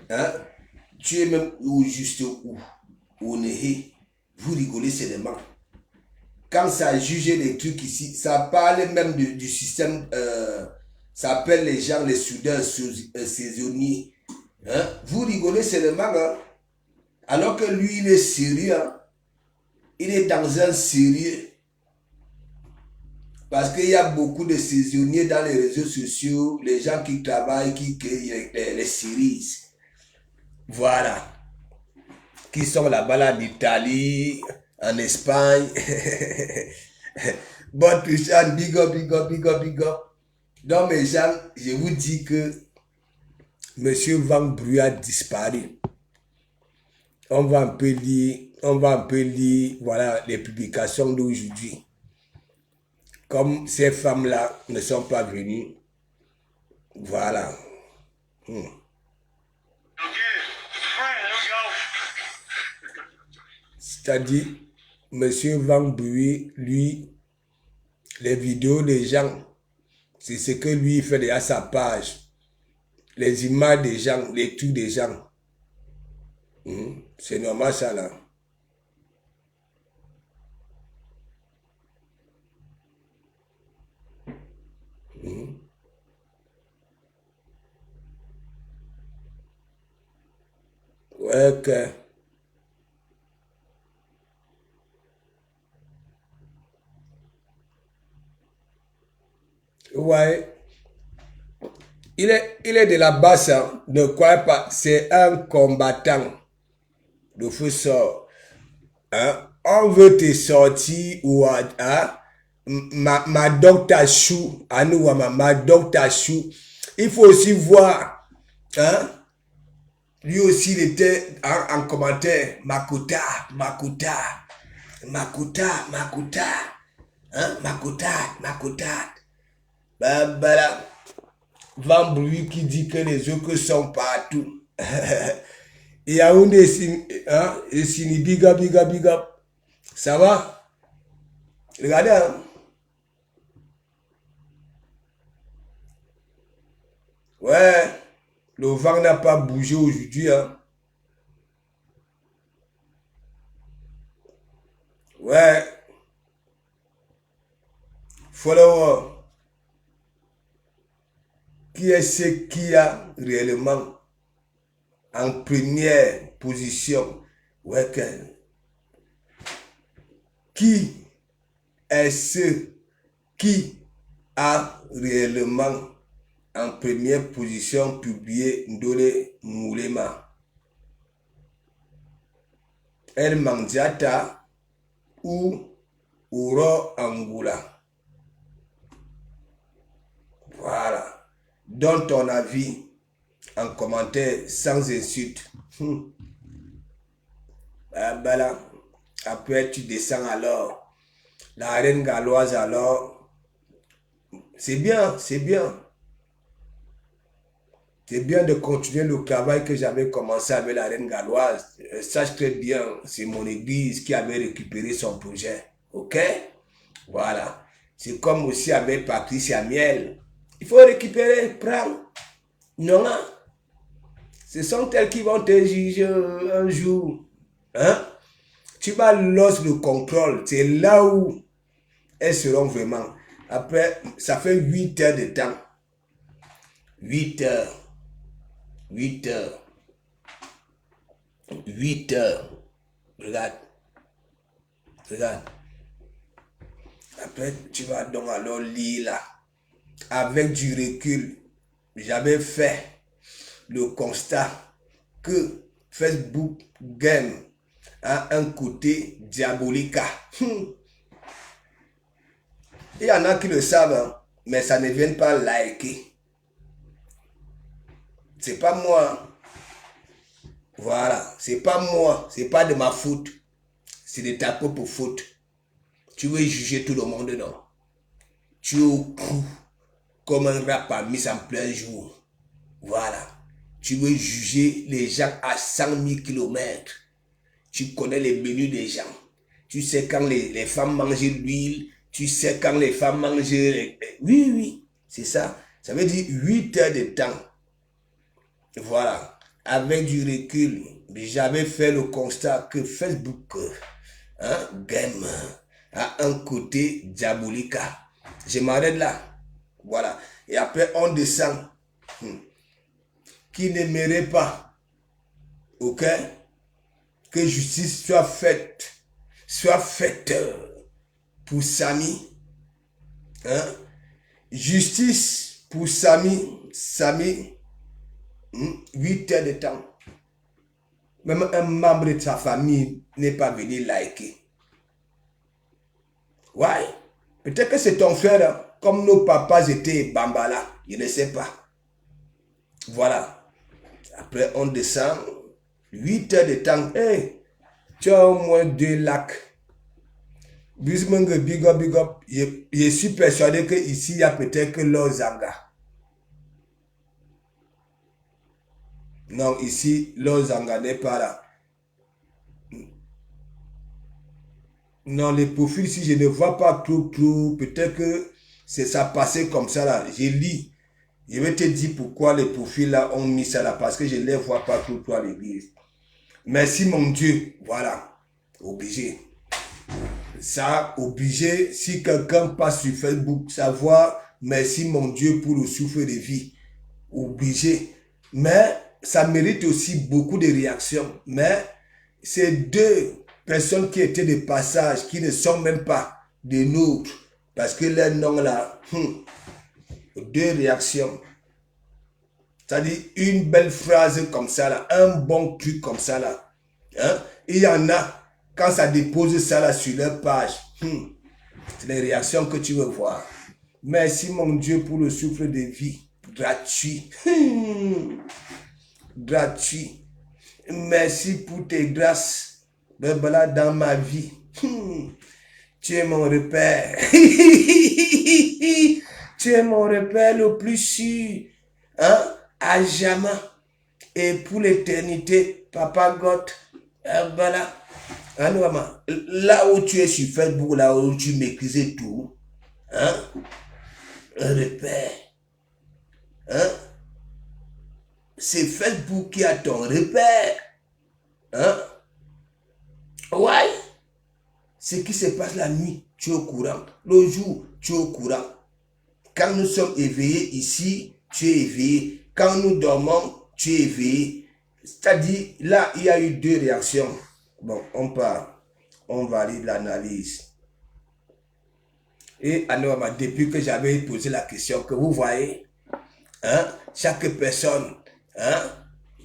Hein? Tu es même juste où Néhé. Vous rigolez seulement. Quand ça juge les trucs ici, ça parle même du système, ça appelle les gens les soudeurs saisonniers. Hein? Vous rigolez seulement, hein? Alors que lui, il est sérieux. Hein? Il est dans un sérieux. Parce qu'il y a beaucoup de saisonniers dans les réseaux sociaux, les gens qui travaillent, qui créent les séries. Voilà. Qui sont là-bas en Italie, en Espagne. Bon, Christian, big up, big up, big up, big up. Donc, mes gens, je vous dis que M. Van Bruy a disparu. On va un peu lire, voilà, les publications d'aujourd'hui. Comme ces femmes-là ne sont pas venues, voilà. C'est-à-dire, M. Van Bruy, lui, les vidéos des gens, c'est ce que lui fait à sa page. Les images des gens, les trucs des gens. C'est normal ça là. Ouais, que. Ouais. Il est de la basse, hein. Ne croyez pas. C'est un combattant. Le feu sort. Hein? On veut te sortir ou hein? Ma docteur Chou, à nous, ma docteur Chou. Il faut aussi voir, hein? Lui aussi, il était en commentaire. Makuta, Makuta, Makuta, Makuta, hein? Makuta, Makuta. Voilà. Van Bruy qui dit que les autres sont partout. Il y a un hein? Et Sini, big up, big up, big up. Ça va? Regardez, hein? Ouais, le vent n'a pas bougé aujourd'hui, hein? Ouais. Follower. Qui est ce qui a réellement en première position? Ouais, qui est ce qui a réellement en première position publié Ndole Moulema? El Mandiata ou Uro Angoula? Voilà. Donne ton avis en commentaire sans insulte. Voilà. Après, tu descends alors. La reine galloise alors. C'est bien, c'est bien. C'est bien de continuer le travail que j'avais commencé avec la reine galloise. Sache très bien, c'est mon église qui avait récupéré son projet. Ok? Voilà. C'est comme aussi avec Patricia Miel. Il faut récupérer, prendre. Non, hein? Ce sont elles qui vont te juger un jour. Hein? Tu vas lâcher le contrôle. C'est là où elles seront vraiment. Après, ça fait 8 heures de temps. 8 heures. 8 heures. 8 heures. Regarde. Regarde. Après, tu vas donc alors lire là. Avec du recul, j'avais fait le constat que Facebook gagne a un côté diabolique. Il y en a qui le savent, hein, mais ça ne vient pas liker. C'est pas moi. Voilà, c'est pas moi, c'est pas de ma faute. C'est de ta propre faute. Tu veux juger tout le monde, non? Tu es au cou comme un rap à mis en plein jour. Voilà. Tu veux juger les gens à 100 000 km. Tu connais les menus des gens. Tu sais quand les femmes mangent l'huile. Tu sais quand les femmes mangent... Oui, c'est ça. Ça veut dire 8 heures de temps. Voilà. Avec du recul, j'avais fait le constat que Facebook, game, a un côté diabolique. Je m'arrête là. Voilà. Et après, on descend. Qui n'aimerait pas, ok, que justice soit faite pour Samy. Hein? Justice pour Samy. 8 heures de temps. Même un membre de sa famille n'est pas venu liker. Ouais. Peut-être que c'est ton frère, hein, comme nos papas étaient Bambala. Je ne sais pas. Voilà. Après, on descend. 8 heures de temps. Hey, tu as au moins 2 lacs. Bismenge, big up. Je suis persuadé qu'ici, il y a peut-être que Lozanga. Non, ici, Lozanga n'est pas là. Non, les profils, si je ne vois pas trop, peut-être que c'est ça passé comme ça là. Je lis. Je vais te dire pourquoi les profils là ont mis ça là. Parce que je ne les vois pas trop à l'église. Merci mon Dieu. Voilà. Obligé. Ça, obligé. Si quelqu'un passe sur Facebook, savoir merci mon Dieu pour le souffle de vie. Obligé. Mais ça mérite aussi beaucoup de réactions. Mais c'est 2 personnes qui étaient de passage, qui ne sont même pas des nôtres. Parce que leur nom là, 2 réactions. C'est-à-dire une belle phrase comme ça là, un bon truc comme ça là. Hein? Il y en a, quand ça dépose ça là sur leur page, c'est les réactions que tu veux voir. Merci mon Dieu pour le souffle de vie gratuit. Gratuit. Merci pour tes grâces. Voilà dans ma vie. Tu es mon repère. Tu es mon repère le plus sûr. Hein? À jamais. Et pour l'éternité, Papa God. Voilà. Là où tu es sur Facebook, là où tu maîtrises tout. Hein? Un repère. Hein? C'est Facebook qui a ton repère. Hein? Ouais. Ce qui se passe la nuit, tu es au courant. Le jour, tu es au courant. Quand nous sommes éveillés ici, tu es éveillé. Quand nous dormons, tu es éveillé. C'est-à-dire, là, il y a eu 2 réactions. Bon, on part. On valide l'analyse. Et alors, depuis que j'avais posé la question, que vous voyez, hein, chaque personne, hein,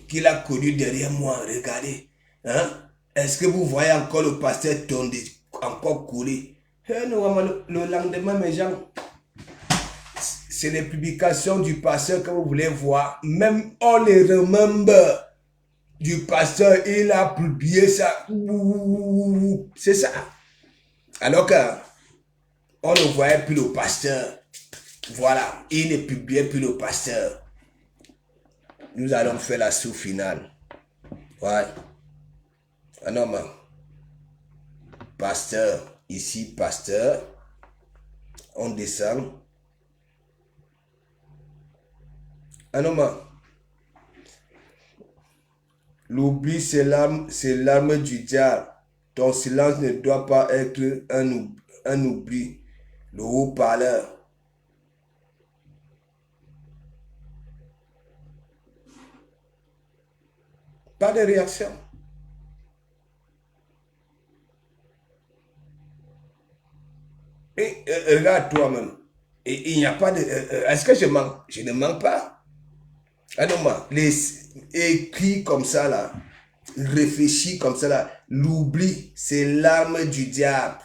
qu'il a connu derrière moi, regardez, hein, est-ce que vous voyez encore le pasteur tombé, encore coulé? Le lendemain, mes gens, c'est les publications du pasteur que vous voulez voir. Même on les remember du pasteur, il a publié ça. C'est ça. Alors que on ne voyait plus le pasteur. Voilà, il ne publiait plus le pasteur. Nous allons faire la sous-finale. Ouais. Ah non, man. Pasteur, ici, pasteur. On descend. Ah non, man. L'oubli, c'est l'arme du diable. Ton silence ne doit pas être un oubli. Le haut-parleur. Pas de réaction. Et regarde toi-même. Et il n'y a pas de... est-ce que je manque? Je ne manque pas. Ah non, les écrits comme ça là. réfléchis comme ça là. L'oubli, c'est l'arme du diable.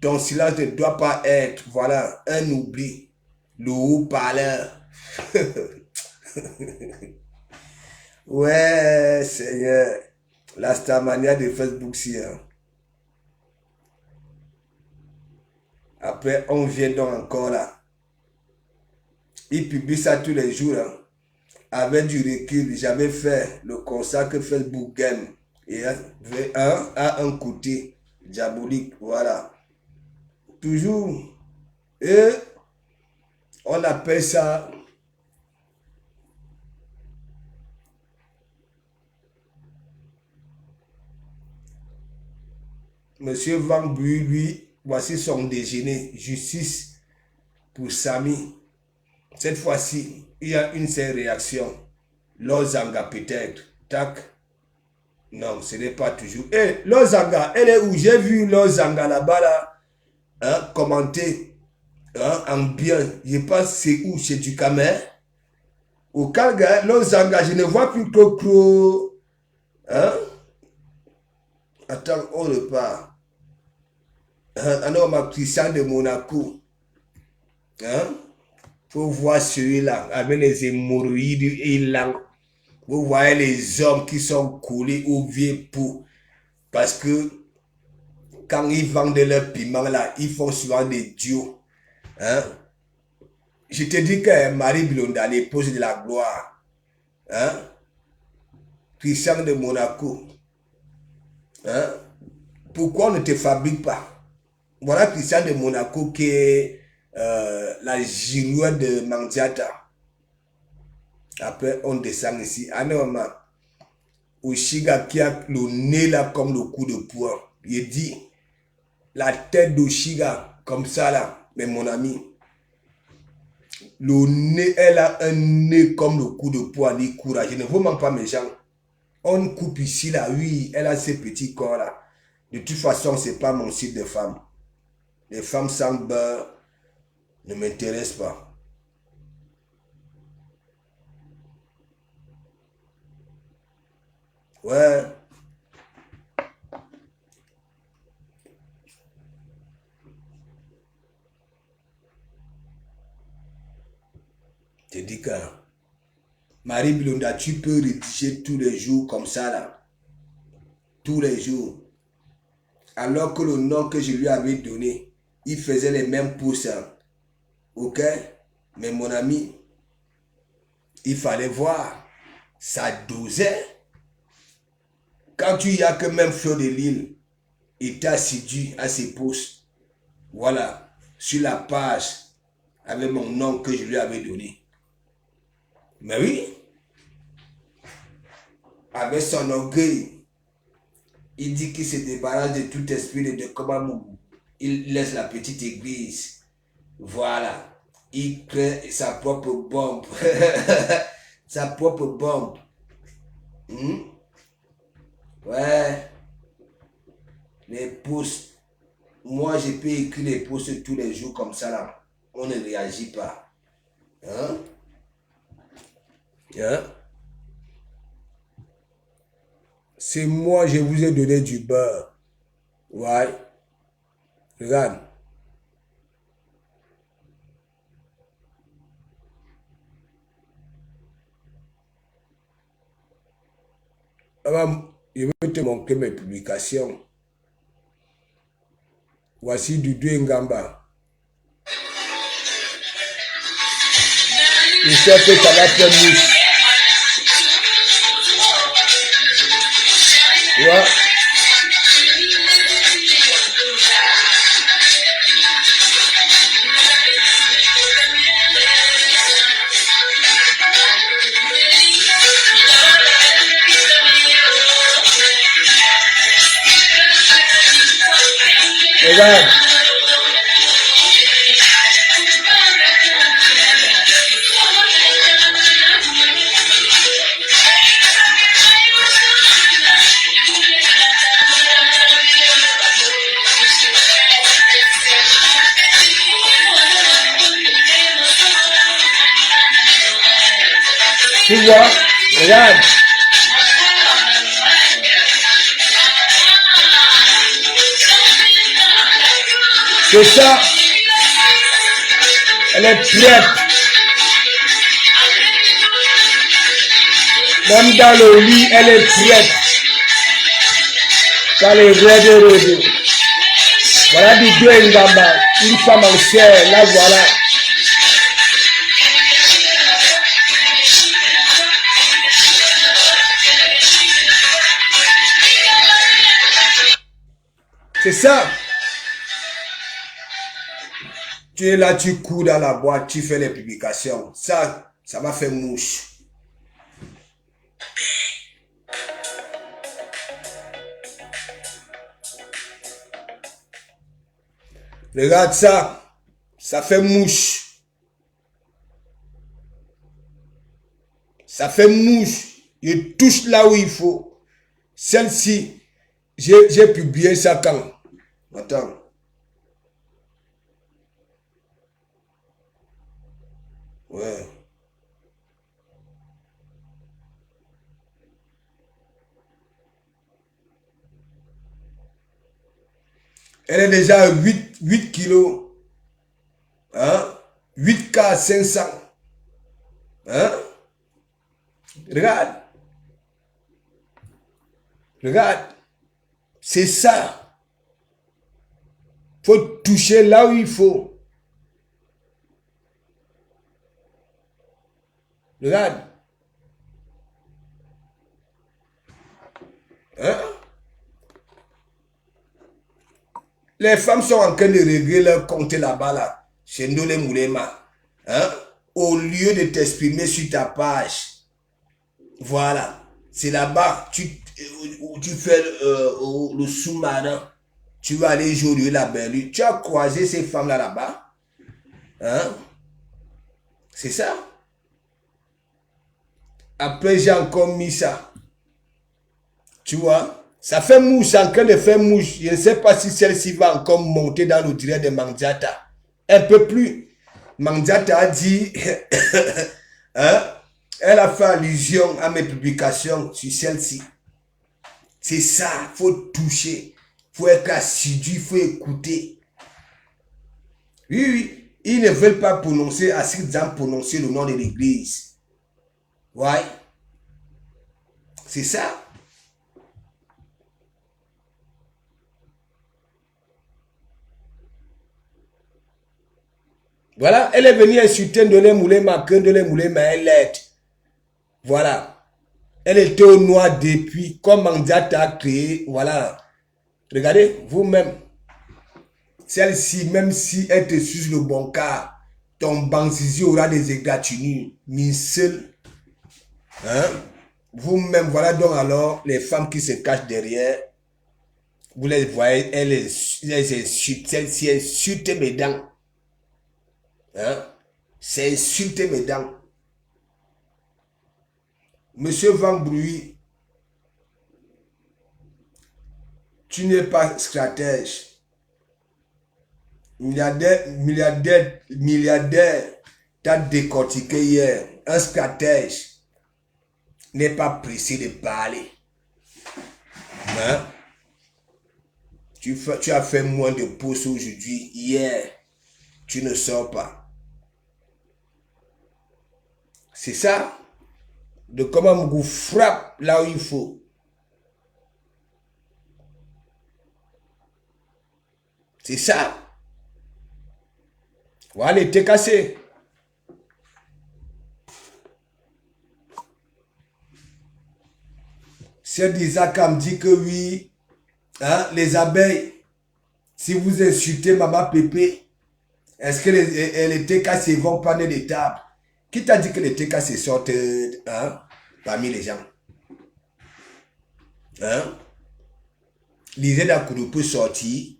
Ton silence ne doit pas être, voilà, un oubli. Le haut-parleur. Ouais, Seigneur. La starmania de Facebook, si. Hein. Après, on vient donc encore là. Il publie ça tous les jours. Hein. Avec du recul, j'avais fait le constat que Facebook Game et a un côté diabolique. Voilà. Toujours. Et on appelle ça Monsieur Van Bu, lui, voici son déjeuner. Justice pour Samy. Cette fois-ci, il y a une seule réaction. Lozanga peut-être. Tac. Non, ce n'est pas toujours. Eh, Lozanga, elle est où? J'ai vu Lozanga là-bas, là, hein, commenter hein, en bien. Je pense c'est où? Chez du Camer. Au Calgary, Lozanga, je ne vois plus Cro-Cro. Hein? Attends, on repart. Alors, ma Christian de Monaco. Hein? Faut voir celui-là avec les hémorroïdes et l'ang. Vous voyez les hommes qui sont collés au vieux pot. Parce que quand ils vendent leur piment là, ils font souvent des duos. Hein? Je te dis que Marie Blonda, l'épouse de la gloire. Hein? Christian de Monaco. Hein? Pourquoi on ne te fabrique pas? Voilà Christian de Monaco qui est la girouette de Mandiata. Après, on descend ici. Anorma, Oshiga qui a le nez là comme le coup de poing. Il dit, la tête d'Oshiga, comme ça là, mais mon ami, le nez, elle a un nez comme le coup de poing. Il courage. Je ne veux même pas mes gens. On coupe ici là, oui, elle a ses petits corps là. De toute façon, c'est pas mon site de femme. Les femmes sans beurre ne m'intéressent pas. Ouais. Je dis que Marie Blonda, tu peux rédiger tous les jours comme ça là. Tous les jours. Alors que le nom que je lui avais donné, il faisait les mêmes pouces. Hein. Ok? Mais mon ami, il fallait voir. Ça dosait. Quand tu y as que même Fleur de Lille était assidu à ses pouces. Voilà. Sur la page avec mon nom que je lui avais donné. Mais oui. Avec son orgueil. Il dit qu'il se débarrasse de tout esprit de Komamougou. Il laisse la petite église. Voilà. Il crée sa propre bombe. Sa propre bombe. Ouais. Les pouces. Moi, je peux écrire les pouces tous les jours comme ça là. On ne réagit pas. Hein? Hein? C'est moi, je vous ai donné du beurre. Ouais. Regarde. Alors, je vais te montrer mes publications. Voici Doudou Ngamba. Je sais que ça va faire mouche. Ouais. Regarde. Tu vois, regarde. C'est ça. Elle est prête. Même dans le lit, elle est prête. Dans les rêves. Voilà du deux Ngamba. Une femme en chair. Là, voilà. C'est ça. Tu es là, tu cours dans la boîte, tu fais les publications. Ça va faire mouche. Regarde ça. Ça fait mouche. Ça fait mouche. Je touche là où il faut. Celle-ci, j'ai publié ça quand? Attends. Ouais. Elle est déjà à 8 kilos. Hein? 8K 500. Hein? Regarde. Regarde. C'est ça. Faut toucher là où il faut. Regarde. Hein? Les femmes sont en train de régler leur compte là-bas, là, chez Ndolé Moulema. Hein? Au lieu de t'exprimer sur ta page. Voilà. C'est là-bas, tu fais le sous-marin. Tu vas aller jouer la belle. Tu as croisé ces femmes-là là-bas. Hein? C'est ça. Après, j'ai encore mis ça. Tu vois? Ça fait mouche, en train de faire mouche. Je ne sais pas si celle-ci va encore monter dans le direct de Mandiata. Un peu plus. Mandiata a dit, hein, elle a fait allusion à mes publications sur celle-ci. C'est ça, il faut toucher. Il faut être assidu, il faut écouter. Oui, oui, ils ne veulent pas prononcer, prononcer le nom de l'église. Ouais. C'est ça. Voilà, elle est venue insulter Ndolé Moulema, que Ndolé Moulema est laide. Voilà. Elle était au noir depuis, comme Mandiata a créé, voilà. Regardez, vous-même. Celle-ci, même si elle te suce le bon cas, ton banzizi aura des égratignures. Mais seul. Hein? Vous-même, voilà donc alors les femmes qui se cachent derrière. Vous les voyez, elles insultent. Celle-ci insulte mes dents. Hein? C'est insulter mes dents. Monsieur Van Bruy, tu n'es pas stratège. Milliardaire, t'as décortiqué hier. Un stratège n'est pas pressé de parler. Hein? Tu as fait moins de pouces aujourd'hui. Hier, tu ne sors pas. C'est ça. De comment vous frappe là où il faut. C'est ça. Voilà, il était cassé. C'est d'Isaac me dit que oui, hein, les abeilles, si vous insultez Maman Pépé, est-ce que les TKC vont prendre des tables? Qui t'a dit que les TKC sortent hein, parmi les gens? Hein? L'Israël peut sortir,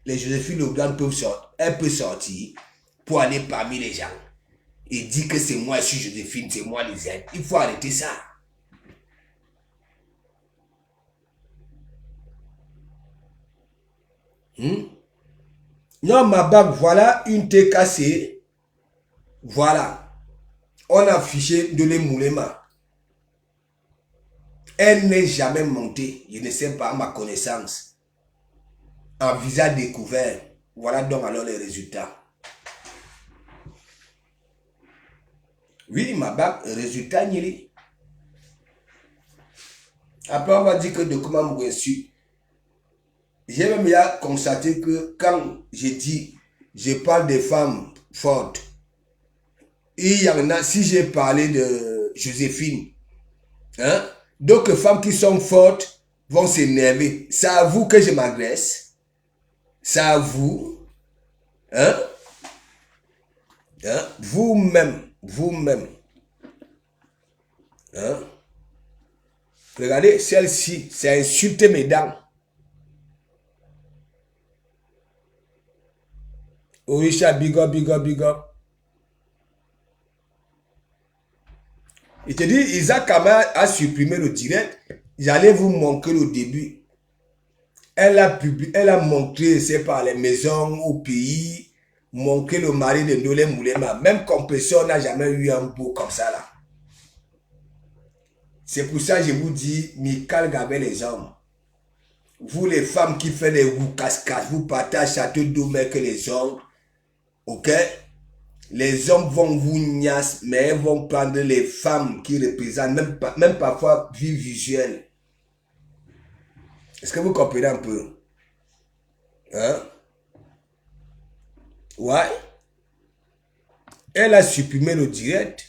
les Joséphine Logan peuvent sortir, elle peut sortir pour aller parmi les gens et dire que c'est moi, je suis Joséphine, c'est moi l'Israël. Il faut arrêter ça. Non, ma bague, voilà une TKC. Voilà. On a affiché de l'Emoulema. Elle n'est jamais montée, je ne sais pas à ma connaissance, en visage découvert. Voilà donc alors les résultats. Oui, ma bac, résultat, n'y. Après, on va dire que document m'a reçu. J'ai même bien constaté que quand j'ai dit, je parle des femmes fortes, il y en a, si j'ai parlé de Joséphine, hein, d'autres femmes qui sont fortes vont s'énerver. C'est à vous que je m'agresse. C'est à vous. Hein? Hein? Vous-même. Vous-même. Hein? Regardez, celle-ci, c'est insulter mes dents. Orisha, big up, big up, big up. Il te dit, Isaac Kama a supprimé le direct. J'allais vous montrer au début. Elle a montré, c'est par les maisons au pays, montré le mari de Ndolé Moulema. Même compresseur n'a jamais eu un beau comme ça là. C'est pour ça que je vous dis, Michael Gabel les hommes. Vous les femmes qui faites des roues cascades, vous partagez château d'eau mais que les hommes. Ok? Les hommes vont vous niasse, mais ils vont prendre les femmes qui représentent, même parfois vie visuelle. Est-ce que vous comprenez un peu? Hein? Ouais. Elle a supprimé le direct.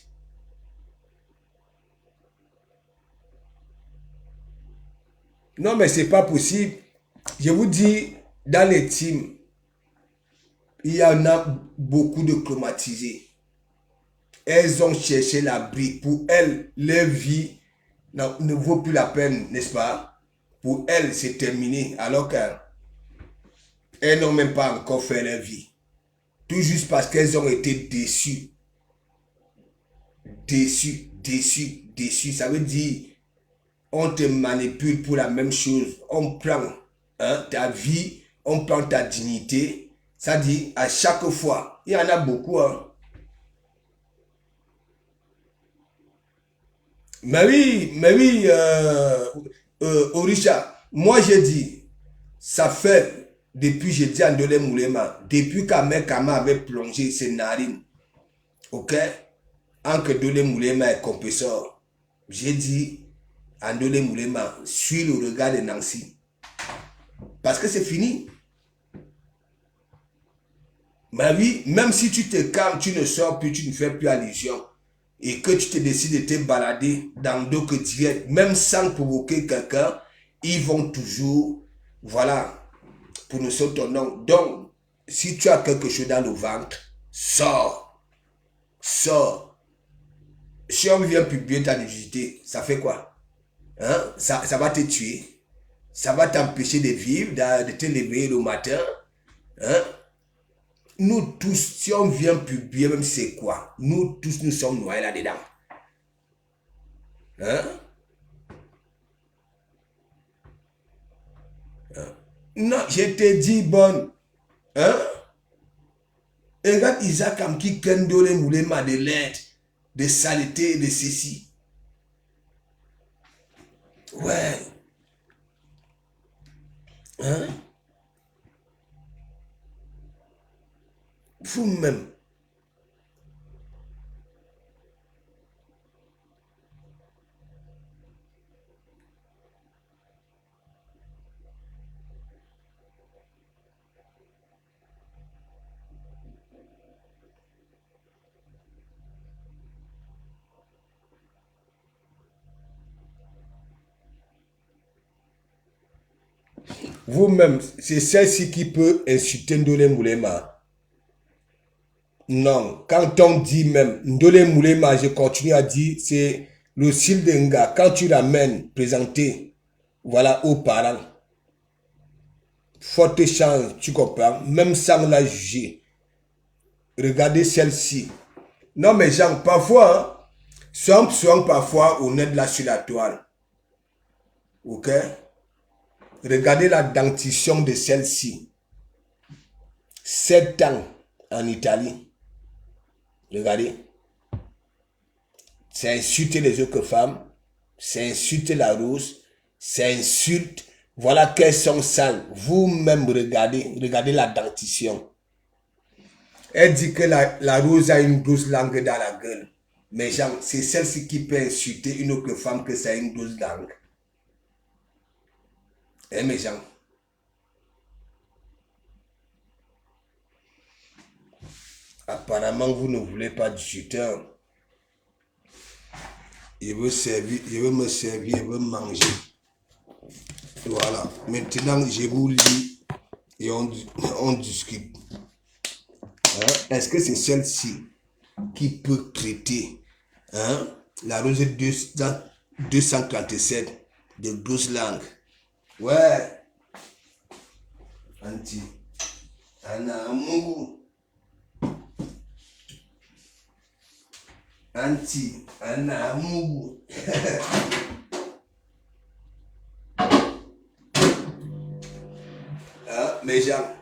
Non, mais c'est pas possible. Je vous dis, dans les teams, il y en a beaucoup de traumatisés. Elles ont cherché l'abri. Pour elles, leur vie ne vaut plus la peine, n'est-ce pas? Pour elles, c'est terminé. Alors qu'elles n'ont même pas encore fait leur vie. Tout juste parce qu'elles ont été déçues. Déçues. Ça veut dire, on te manipule pour la même chose. On prend ta vie, on prend ta dignité. Ça dit, à chaque fois, il y en a beaucoup. Hein. Mais oui, Orisha, moi j'ai dit, ça fait, depuis j'ai dit à Ndolé Moulema, depuis qu'Ahmed Kama avait plongé ses narines, ok, entre Ndolé Moulema et compresseur, j'ai dit à Ndolé Moulema, suis le regard de Nancy. Parce que c'est fini. Mais oui, même si tu te calmes, tu ne sors plus, tu ne fais plus allusion, et que tu te décides de te balader dans d'autres directs, même sans provoquer quelqu'un, ils vont toujours, voilà, pour nous sauter ton nom. Donc, si tu as quelque chose dans le ventre, sors. Sors. Si on vient publier ta nudité, ça fait quoi? Hein? Ça va te tuer. Ça va t'empêcher de vivre, de te lever le matin. Hein? Nous tous, si on vient publier, même c'est quoi, nous tous, nous sommes noyés là-dedans. Hein? Hein? Non, je te dis, bonne. Hein? Et regarde Isaac qui Ndolé Moulema de l'aide, de saleté, de ceci. Ouais. Hein? Vous-même. Vous-même, c'est celle-ci qui peut insulter Ndolé Moulema. Non, quand on dit même Ndolé Moulema, je continue à dire, c'est le style d'un gars. Quand tu l'amènes présenter, voilà, aux parents, forte chance, tu comprends, même sans la juger. Regardez celle-ci. Non, mais Jean, parfois, soyons parfois honnêtes là sur la toile. Ok? Regardez la dentition de celle-ci. 7 ans en Italie. Regardez. C'est insulter les autres femmes. C'est insulter la rose. C'est insulte. Voilà qu'elles sont sales. Vous-même regardez la dentition. Elle dit que la rose a une grosse langue dans la gueule. Mais genre, c'est celle-ci qui peut insulter une autre femme que ça a une grosse langue. Eh mes gens. Apparemment, vous ne voulez pas du chuteur. Il veut me servir, il veut manger. Voilà. Maintenant, je vous lis et on discute. Hein? Est-ce que c'est celle-ci qui peut traiter la rose 237 de 12 langues? Ouais. Anti. Anamu. Anti. Anamu. Mes gens.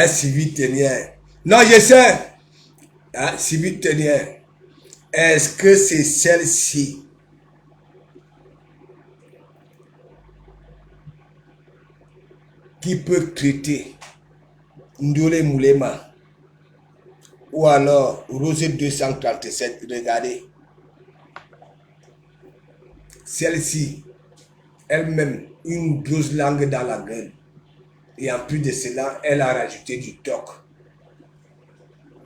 Sylvie Tenière. Non, je sais. Sylvie Tenière. Est-ce que c'est celle-ci qui peut traiter Ndole Moulema ou alors Rose 237? Regardez. Celle-ci, elle-même, une grosse langue dans la gueule. Et en plus de cela, elle a rajouté du toc.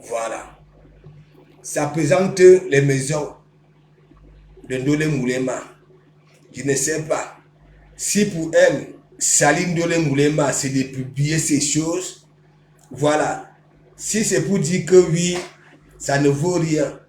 Voilà. Ça présente les maisons de Ndole Moulema. Je ne sais pas si pour elle, Saline Ndole Moulema, c'est de publier ces choses. Voilà. Si c'est pour dire que oui, ça ne vaut rien.